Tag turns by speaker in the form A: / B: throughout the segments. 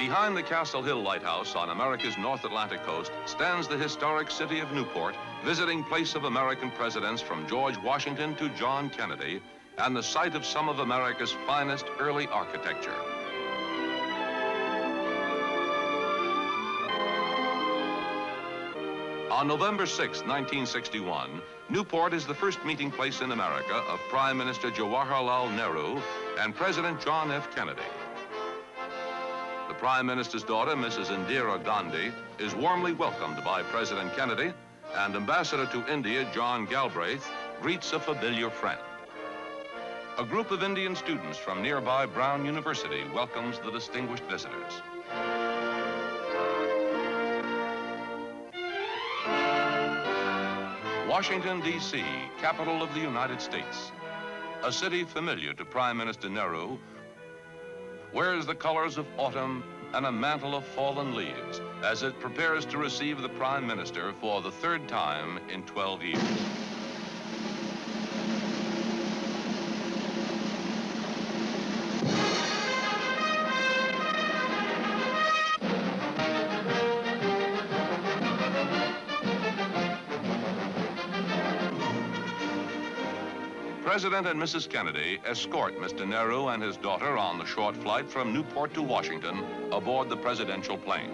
A: Behind the Castle Hill Lighthouse on America's North Atlantic coast stands the historic city of Newport, visiting place of American presidents from George Washington to John Kennedy, and the site of some of America's finest early architecture. On November 6, 1961, Newport is the first meeting place in America of Prime Minister Jawaharlal Nehru and President John F. Kennedy. The Prime Minister's daughter, Mrs. Indira Gandhi, is warmly welcomed by President Kennedy, and Ambassador to India, John Galbraith, greets a familiar friend. A group of Indian students from nearby Brown University welcomes the distinguished visitors. Washington, D.C., capital of the United States. A city familiar to Prime Minister Nehru, wears the colors of autumn and a mantle of fallen leaves as it prepares to receive the Prime Minister for the third time in 12 years. President and Mrs. Kennedy escort Mr. Nehru and his daughter on the short flight from Newport to Washington aboard the presidential plane.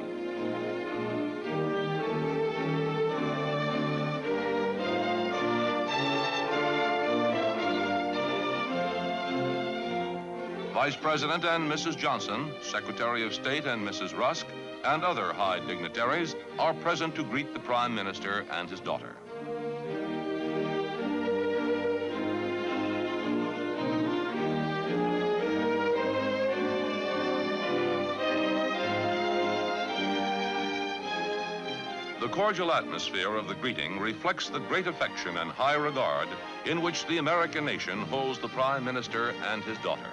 A: Vice President and Mrs. Johnson, Secretary of State and Mrs. Rusk, and other high dignitaries are present to greet the Prime Minister and his daughter. The cordial atmosphere of the greeting reflects the great affection and high regard in which the American nation holds the Prime Minister and his daughter.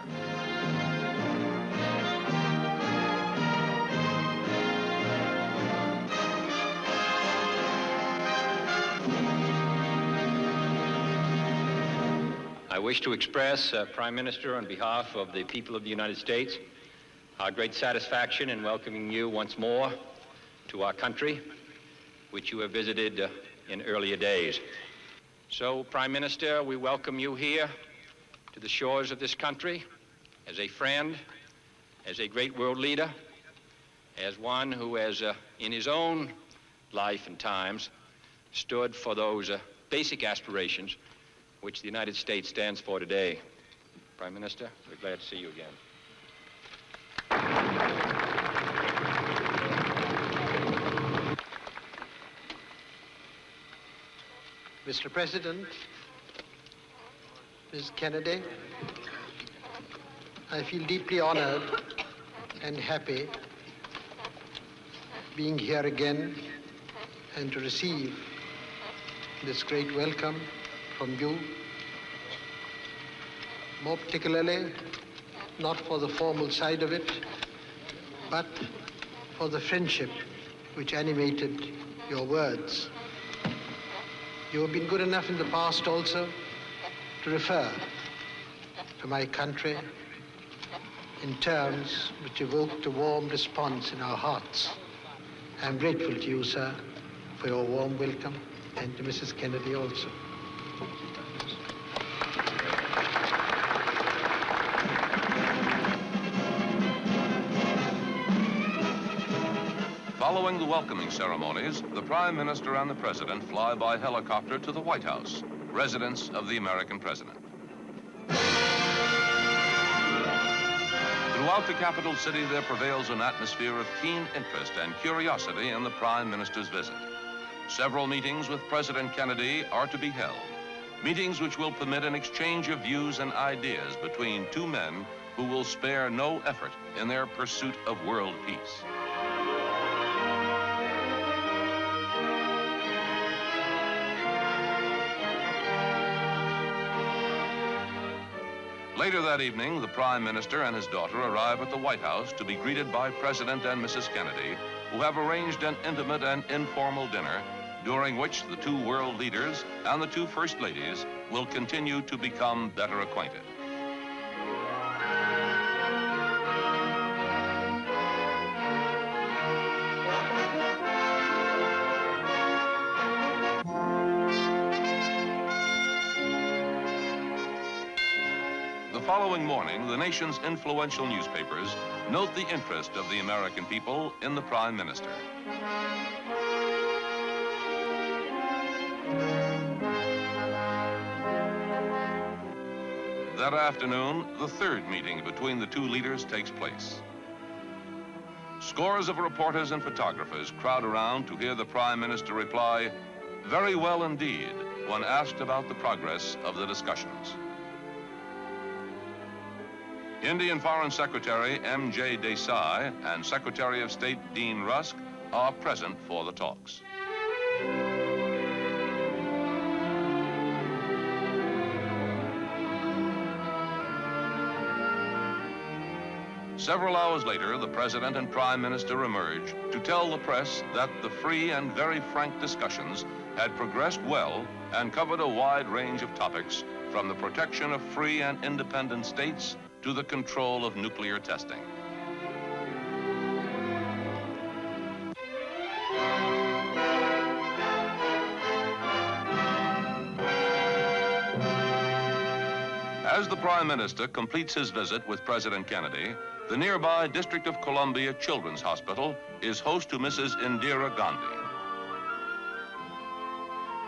B: I wish to express, Prime Minister, on behalf of the people of the United States, our great satisfaction in welcoming you once more to our country, which you have visited in earlier days. So, Prime Minister, we welcome you here to the shores of this country as a friend, as a great world leader, as one who has, in his own life and times, stood for those basic aspirations which the United States stands for today. Prime Minister, we're glad to see you again.
C: Mr. President, Ms. Kennedy, I feel deeply honored and happy being here again and to receive this great welcome from you, more particularly not for the formal side of it, but for the friendship which animated your words. You have been good enough in the past also to refer to my country in terms which evoked a warm response in our hearts. I am grateful to you, sir, for your warm welcome, and to Mrs. Kennedy also.
A: Following the welcoming ceremonies, the Prime Minister and the President fly by helicopter to the White House, residence of the American President. Throughout the capital city, there prevails an atmosphere of keen interest and curiosity in the Prime Minister's visit. Several meetings with President Kennedy are to be held, meetings which will permit an exchange of views and ideas between two men who will spare no effort in their pursuit of world peace. Later that evening, the Prime Minister and his daughter arrive at the White House to be greeted by President and Mrs. Kennedy, who have arranged an intimate and informal dinner during which the two world leaders and the two First Ladies will continue to become better acquainted. the following morning, the nation's influential newspapers note the interest of the American people in the Prime Minister. That afternoon, the third meeting between the two leaders takes place. Scores of reporters and photographers crowd around to hear the Prime Minister reply, "Very well indeed," when asked about the progress of the discussions. Indian Foreign Secretary M.J. Desai and Secretary of State Dean Rusk are present for the talks. Several hours later, the President and Prime Minister emerge to tell the press that the free and very frank discussions had progressed well and covered a wide range of topics, from the protection of free and independent states to the control of nuclear testing. As the Prime Minister completes his visit with President Kennedy, the nearby District of Columbia Children's Hospital is host to Mrs. Indira Gandhi.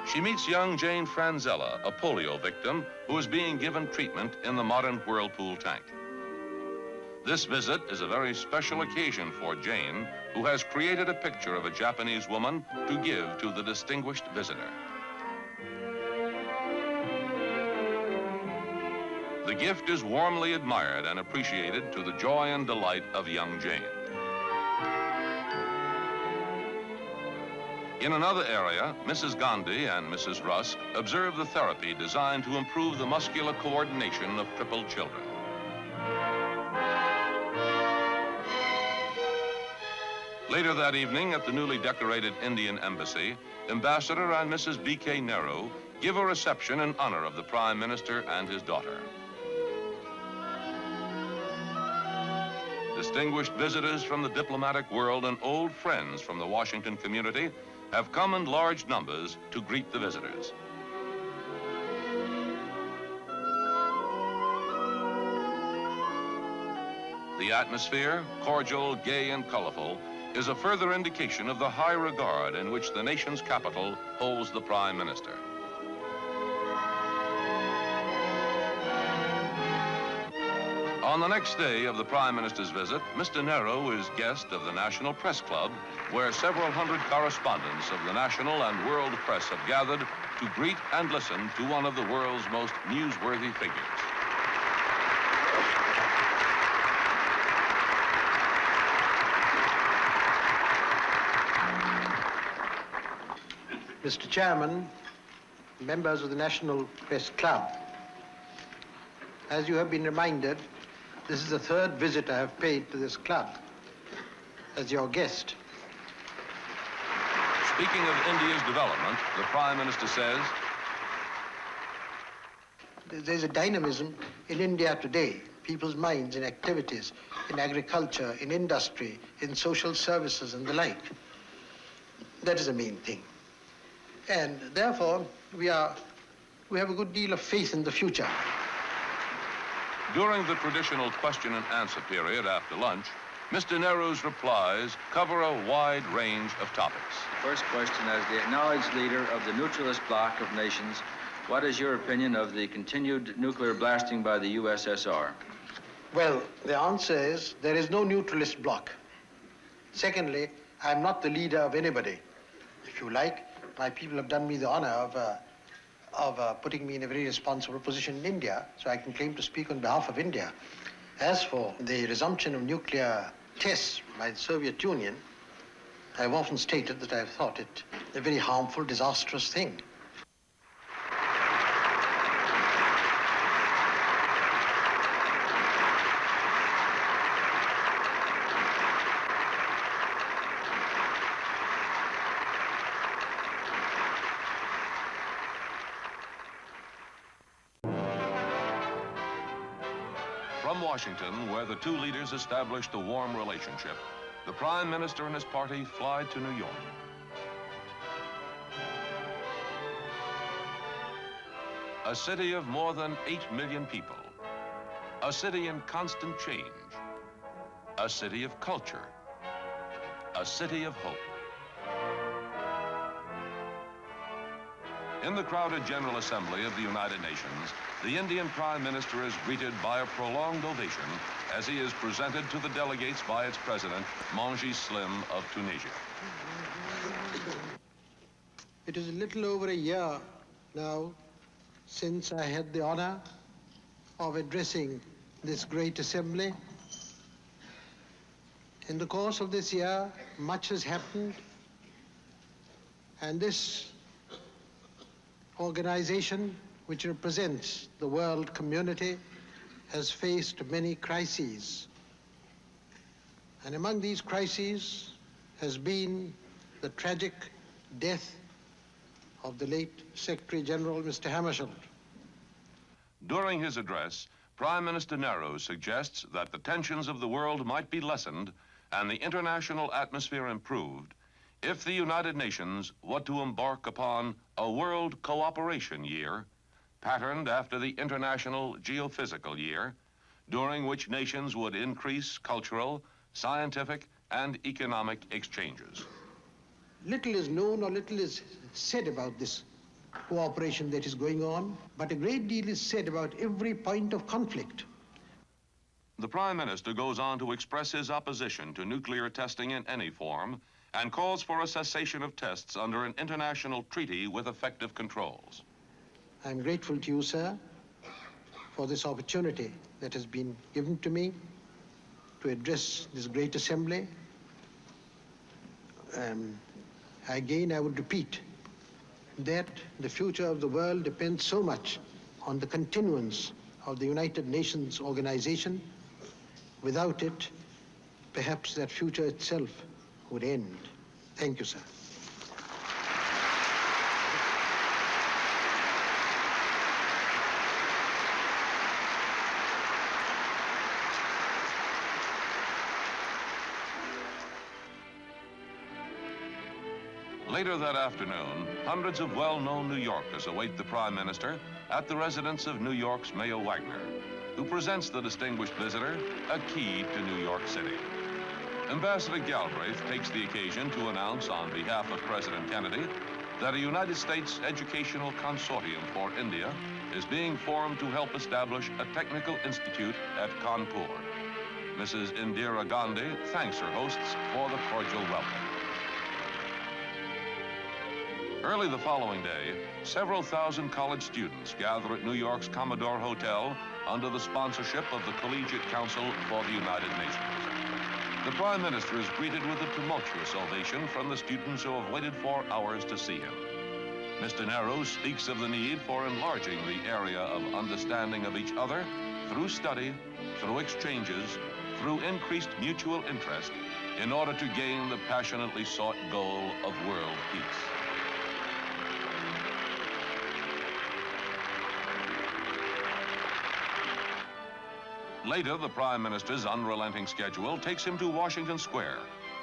A: She meets young Jane Franzella, a polio victim who is being given treatment in the modern Whirlpool tank. This visit is a very special occasion for Jane, who has created a picture of a Japanese woman to give to the distinguished visitor. The gift is warmly admired and appreciated to the joy and delight of young Jane. In another area, Mrs. Gandhi and Mrs. Rusk observe the therapy designed to improve the muscular coordination of crippled children. Later that evening at the newly decorated Indian Embassy, Ambassador and Mrs. B.K. Nehru give a reception in honor of the Prime Minister and his daughter. Distinguished visitors from the diplomatic world and old friends from the Washington community have come in large numbers to greet the visitors. The atmosphere, cordial, gay, and colorful, is a further indication of the high regard in which the nation's capital holds the Prime Minister. On the next day of the Prime Minister's visit, Mr. Nehru is guest of the National Press Club, where several hundred correspondents of the national and world press have gathered to greet and listen to one of the world's most newsworthy figures.
C: Mr. Chairman, members of the National Press Club, as you have been reminded, this is the third visit I have paid to this club as your guest.
A: Speaking of India's development, the Prime Minister says,
C: there's a dynamism in India today, people's minds in activities, in agriculture, in industry, in social services and the like. That is the main thing. And therefore, we have a good deal of faith in the future.
A: During the traditional question and answer period after lunch, Mr. Nehru's replies cover a wide range of topics.
D: First question, as the acknowledged leader of the neutralist bloc of nations, what is your opinion of the continued nuclear blasting by the USSR?
C: Well, the answer is there is no neutralist bloc. Secondly, I'm not the leader of anybody. If you like, my people have done me the honor of putting me in a very responsible position in India, so I can claim to speak on behalf of India. As for the resumption of nuclear tests by the Soviet Union, I've often stated that I've thought it a very harmful, disastrous thing.
A: From Washington, where the two leaders established a warm relationship, the Prime Minister and his party fly to New York. A city of more than 8 million people, a city in constant change, a city of culture, a city of hope. In the crowded General Assembly of the United Nations, the Indian Prime Minister is greeted by a prolonged ovation as he is presented to the delegates by its president, Manji Slim of Tunisia.
C: It is a little over a year now since I had the honor of addressing this great assembly. In the course of this year, much has happened, and this organization, which represents the world community, has faced many crises. And among these crises has been the tragic death of the late Secretary General, Mr. Hammarskjöld.
A: During his address, Prime Minister Nehru suggests that the tensions of the world might be lessened and the international atmosphere improved if the United Nations were to embark upon a World Cooperation Year, patterned after the International Geophysical Year, during which nations would increase cultural, scientific, and economic exchanges.
C: Little is known or little is said about this cooperation that is going on, but a great deal is said about every point of conflict.
A: The Prime Minister goes on to express his opposition to nuclear testing in any form and calls for a cessation of tests under an international treaty with effective controls.
C: I'm grateful to you, sir, for this opportunity that has been given to me to address this great assembly. Again, I would repeat that the future of the world depends so much on the continuance of the United Nations organization. Without it, perhaps that future itself would end. Thank you, sir.
A: Later that afternoon, hundreds of well-known New Yorkers await the Prime Minister at the residence of New York's Mayor Wagner, who presents the distinguished visitor a key to New York City. Ambassador Galbraith takes the occasion to announce on behalf of President Kennedy that a United States educational consortium for India is being formed to help establish a technical institute at Kanpur. Mrs. Indira Gandhi thanks her hosts for the cordial welcome. Early the following day, several thousand college students gather at New York's Commodore Hotel under the sponsorship of the Collegiate Council for the United Nations. The Prime Minister is greeted with a tumultuous ovation from the students who have waited for hours to see him. Mr. Nehru speaks of the need for enlarging the area of understanding of each other through study, through exchanges, through increased mutual interest, in order to gain the passionately sought goal of world peace. Later, the Prime Minister's unrelenting schedule takes him to Washington Square,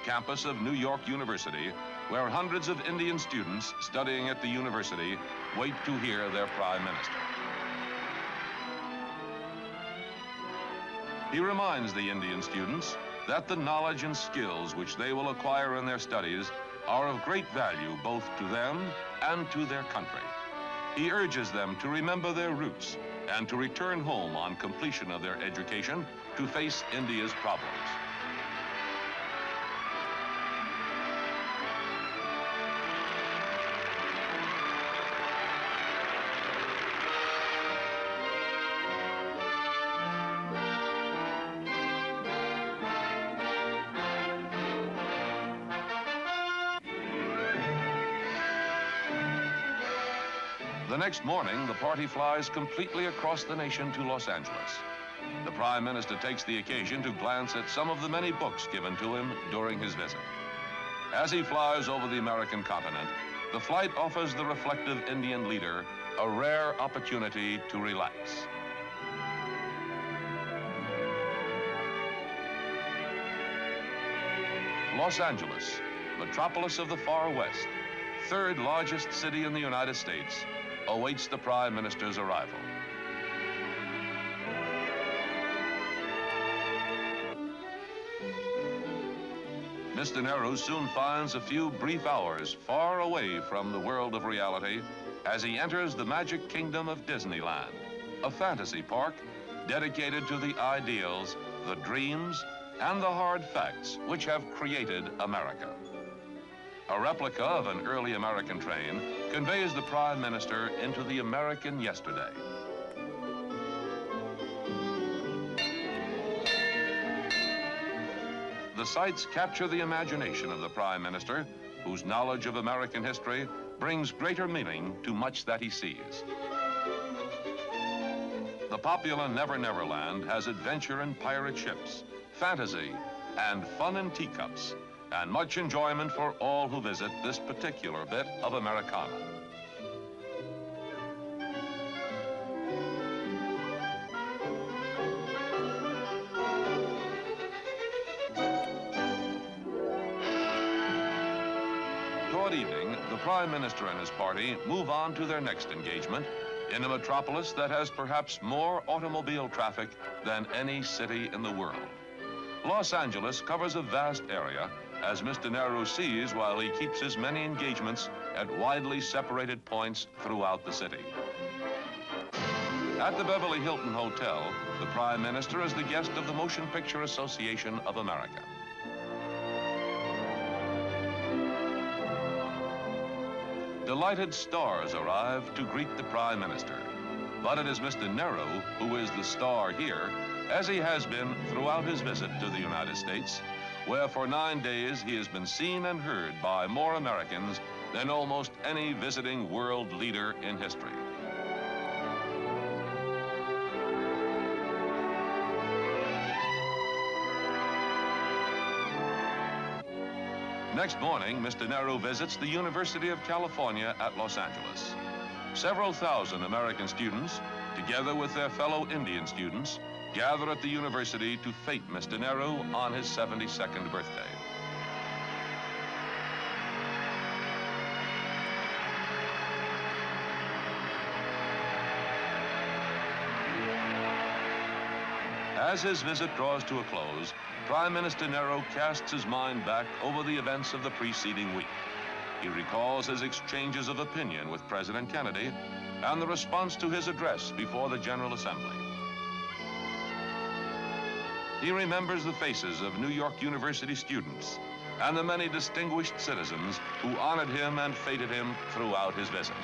A: campus of New York University, where hundreds of Indian students studying at the university wait to hear their Prime Minister. He reminds the Indian students that the knowledge and skills which they will acquire in their studies are of great value both to them and to their country. He urges them to remember their roots and to return home on completion of their education to face India's problems. The next morning, the party flies completely across the nation to Los Angeles. The Prime Minister takes the occasion to glance at some of the many books given to him during his visit. As he flies over the American continent, the flight offers the reflective Indian leader a rare opportunity to relax. Los Angeles, metropolis of the far west, third largest city in the United States, awaits the Prime Minister's arrival. Mr. Nehru soon finds a few brief hours far away from the world of reality as he enters the magic kingdom of Disneyland, a fantasy park dedicated to the ideals, the dreams, and the hard facts which have created America. A replica of an early American train conveys the Prime Minister into the American yesterday. The sights capture the imagination of the Prime Minister, whose knowledge of American history brings greater meaning to much that he sees. The popular Never Never Land has adventure in pirate ships, fantasy, and fun in teacups, and much enjoyment for all who visit this particular bit of Americana. Toward evening, the Prime Minister and his party move on to their next engagement in a metropolis that has perhaps more automobile traffic than any city in the world. Los Angeles covers a vast area, as Mr. Nehru sees while he keeps his many engagements at widely separated points throughout the city. At the Beverly Hilton Hotel, the Prime Minister is the guest of the Motion Picture Association of America. Delighted stars arrive to greet the Prime Minister. But it is Mr. Nehru who is the star here, as he has been throughout his visit to the United States, where for 9 days he has been seen and heard by more Americans than almost any visiting world leader in history. Next morning, Mr. Nehru visits the University of California at Los Angeles. Several thousand American students, together with their fellow Indian students, gather at the university to fete Mr. Nehru on his 72nd birthday. As his visit draws to a close, Prime Minister Nehru casts his mind back over the events of the preceding week. He recalls his exchanges of opinion with President Kennedy and the response to his address before the General Assembly. He remembers the faces of New York University students and the many distinguished citizens who honored him and feted him throughout his visit.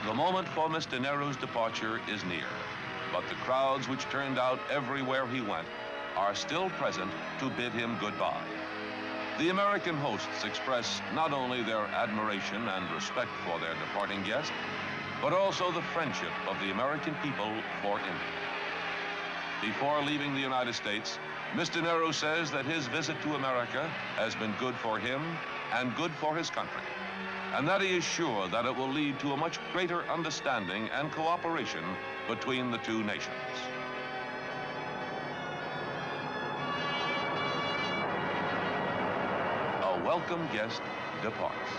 A: The moment for Mr. Nehru's departure is near, but the crowds which turned out everywhere he went are still present to bid him goodbye. The American hosts express not only their admiration and respect for their departing guest, but also the friendship of the American people for India. Before leaving the United States, Mr. Nehru says that his visit to America has been good for him and good for his country, and that he is sure that it will lead to a much greater understanding and cooperation between the two nations. A welcome guest departs.